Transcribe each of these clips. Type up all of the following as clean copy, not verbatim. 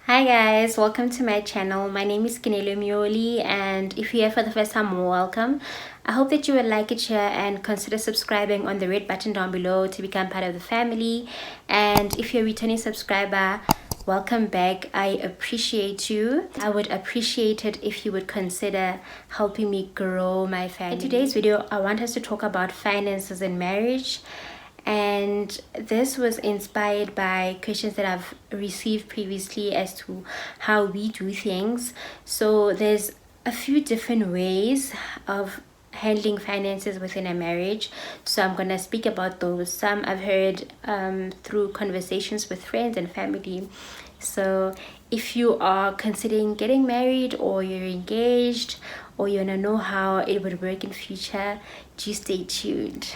Hi guys, welcome to my channel. My name is Keneiloe Myoli, and if you're here for the first time, welcome. I hope that you will like it, share and consider subscribing on the red button down below to become part of the family. And if you're a returning subscriber, welcome back. I appreciate you. I would appreciate it if you would consider helping me grow my family. In today's video, I want us to talk about finances in marriage. And this was inspired by questions that I've received previously as to how we do things. So there's a few different ways of handling finances within a marriage, so I'm gonna speak about those. Some I've heard through conversations with friends and family. So if you are considering getting married, or you're engaged, or you wanna know how it would work in future, just stay tuned.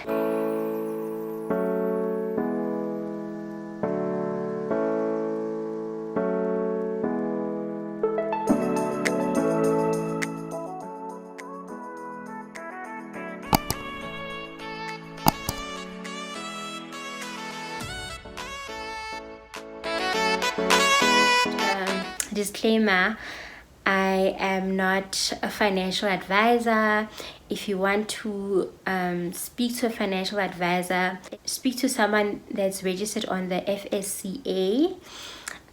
Disclaimer: I am not a financial advisor. If you want to speak to a financial advisor, speak to someone that's registered on the FSCA.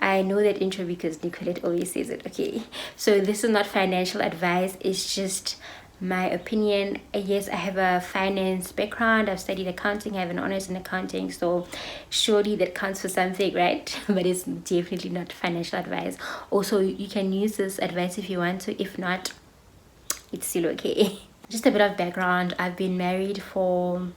I know that intro because Nicolette always says it. Okay, so this is not financial advice, it's just my opinion. Yes, I have a finance background. I've studied accounting. I have an honors in accounting, so surely that counts for something, right? But it's definitely not financial advice. Also, you can use this advice if you want to. If not, it's still okay. Just a bit of background: I've been married for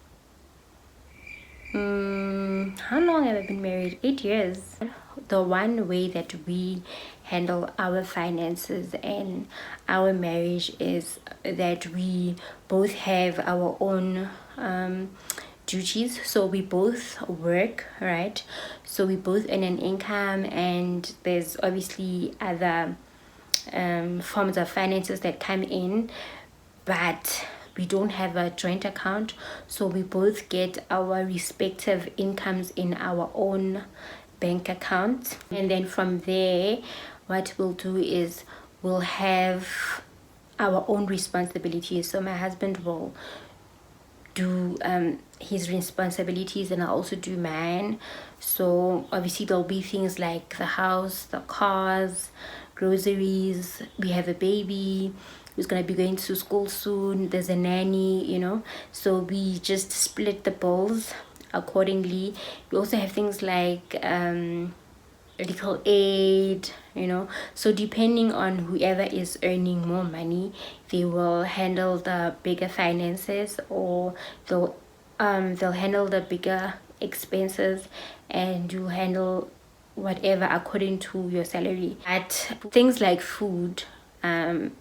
how long have I been married? 8 years. The one way that we handle our finances and our marriage is that we both have our own duties. So we both work, right? So we both earn an income, and there's obviously other forms of finances that come in, but we don't have a joint account. So we both get our respective incomes in our own bank account, and then from there what we'll do is we'll have our own responsibilities. So my husband will do his responsibilities, and I'll also do mine. So obviously there'll be things like the house, the cars, groceries. We have a baby who's going to be going to school soon. There's a nanny, so we just split the bills accordingly. We also have things like medical aid, so depending on whoever is earning more money, they will handle the bigger finances, or they'll handle the bigger expenses, and you handle whatever according to your salary. At things like food, for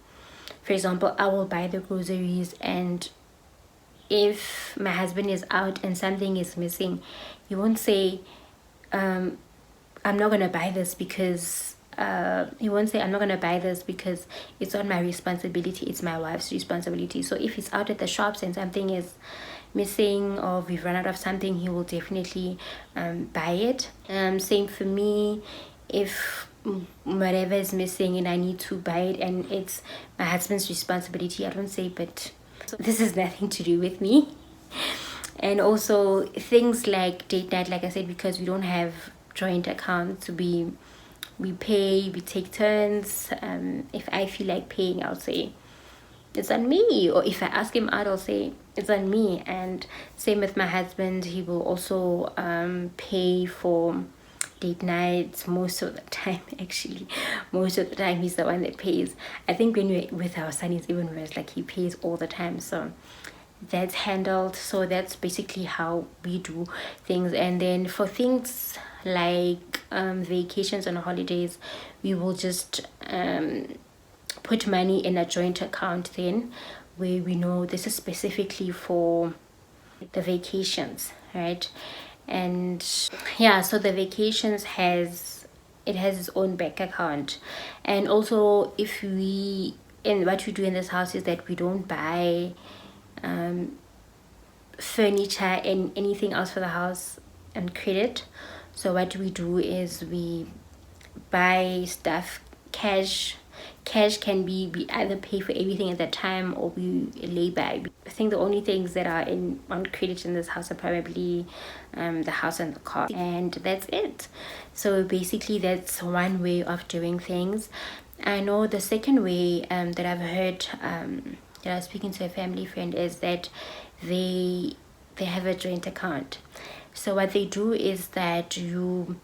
example, I will buy the groceries, and if my husband is out and something is missing, he won't say I'm not gonna buy this because I'm not gonna buy this because it's not my responsibility, it's my wife's responsibility. So if he's out at the shops and something is missing, or we've run out of something, he will definitely buy it. Same for me. If whatever is missing and I need to buy it and it's my husband's responsibility, I don't say, but this has nothing to do with me. And also things like date night, like I said, because we don't have joint accounts, we pay, we take turns. If I feel like paying, I'll say it's on me, or if I ask him out, I'll say it's on me. And same with my husband, he will also pay for date nights most of the time. Actually, most of the time he's the one that pays. I think when we're with our son, it's even worse, like he pays all the time. So that's handled. So that's basically how we do things. And then for things like vacations and holidays, we will just put money in a joint account then, where we know this is specifically for the vacations, right? And yeah, so the vacations has its own bank account. And also, if we, and what we do in this house is that we don't buy furniture and anything else for the house on credit. So what we do is we buy stuff cash. Cash can be either pay for everything at that time or we lay by. I think the only things that are on credit in this house are probably the house and the car, and that's it. So basically that's one way of doing things. I know the second way that I've heard that I was speaking to a family friend is that they have a joint account. So what they do is that you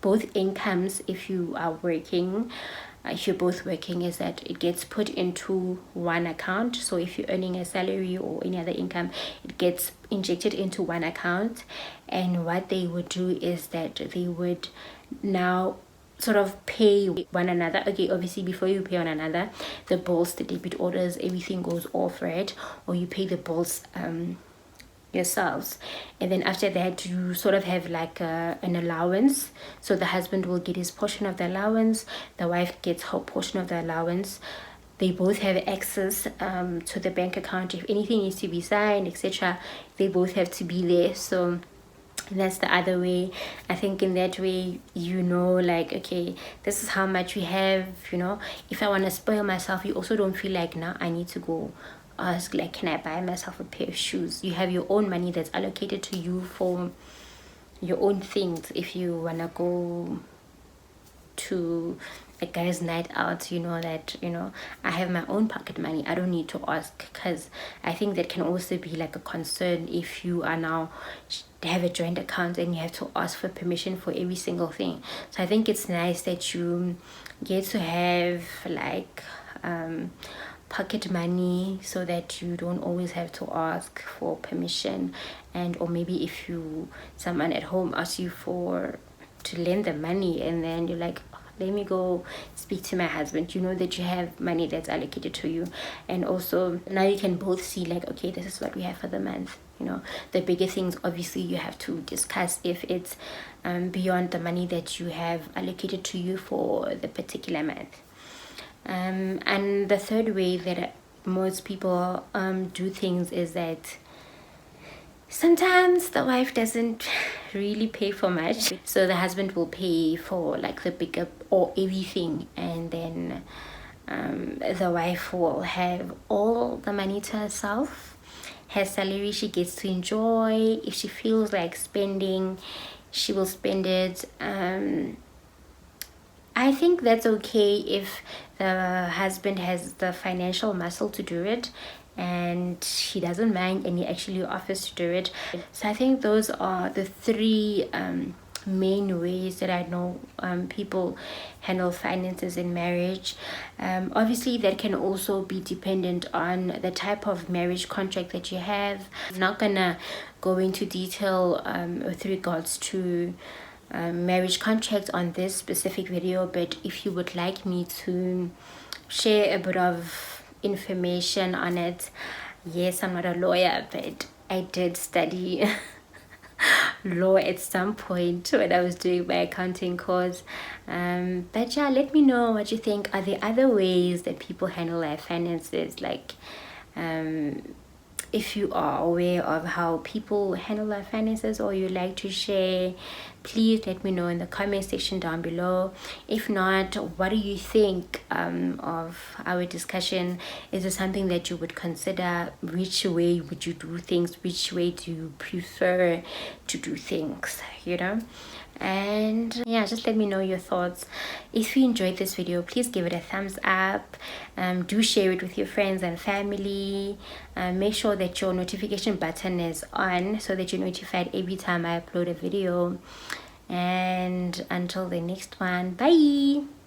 both incomes, if you are working, if you're both working, is that it gets put into one account. So if you're earning a salary or any other income, it gets injected into one account. And what they would do is that they would now sort of pay one another. Okay, obviously before you pay one another, the bills, the debit orders, everything goes off, right? Or you pay the bills yourselves, and then after that you sort of have like an allowance. So the husband will get his portion of the allowance, the wife gets her portion of the allowance. They both have access to the bank account. If anything needs to be signed, etc., they both have to be there. So that's the other way. I think in that way, you know, like, okay, this is how much we have, you know. If I want to spoil myself, you also don't feel like now I need to go ask, like, can I buy myself a pair of shoes? You have your own money that's allocated to you for your own things. If you want to go to a guy's night out, you know that, you know, I have my own pocket money, I don't need to ask. Because I think that can also be like a concern if you are now have a joint account and you have to ask for permission for every single thing. So I think it's nice that you get to have like pocket money, so that you don't always have to ask for permission. And or maybe if someone at home asks you to lend the money, and then you're like, let me go speak to my husband, you know that you have money that's allocated to you. And also now you can both see like, okay, this is what we have for the month. You know, the bigger things obviously you have to discuss if it's beyond the money that you have allocated to you for the particular month. And the third way that most people do things is that sometimes the wife doesn't really pay for much, so the husband will pay for like the bigger or everything, and then the wife will have all the money to herself. Her salary she gets to enjoy. If she feels like spending, she will spend it. I think that's okay if the husband has the financial muscle to do it and he doesn't mind and he actually offers to do it. So I think those are the three main ways that I know people handle finances in marriage. Obviously that can also be dependent on the type of marriage contract that you have. I'm not gonna go into detail with regards to marriage contracts on this specific video, but if you would like me to share a bit of information on it, yes, I'm not a lawyer, but I did study law at some point when I was doing my accounting course. But yeah, let me know what you think. Are there other ways that people handle their finances? Like if you are aware of how people handle their finances, or you like to share, please let me know in the comment section down below. If not, what do you think of our discussion? Is it something that you would consider? Which way would you do things? Which way do you prefer to do things, you know? And yeah, just let me know your thoughts. If you enjoyed this video, please give it a thumbs up. Do share it with your friends and family. Make sure that your notification button is on so that you're notified every time I upload a video. And until the next one, bye.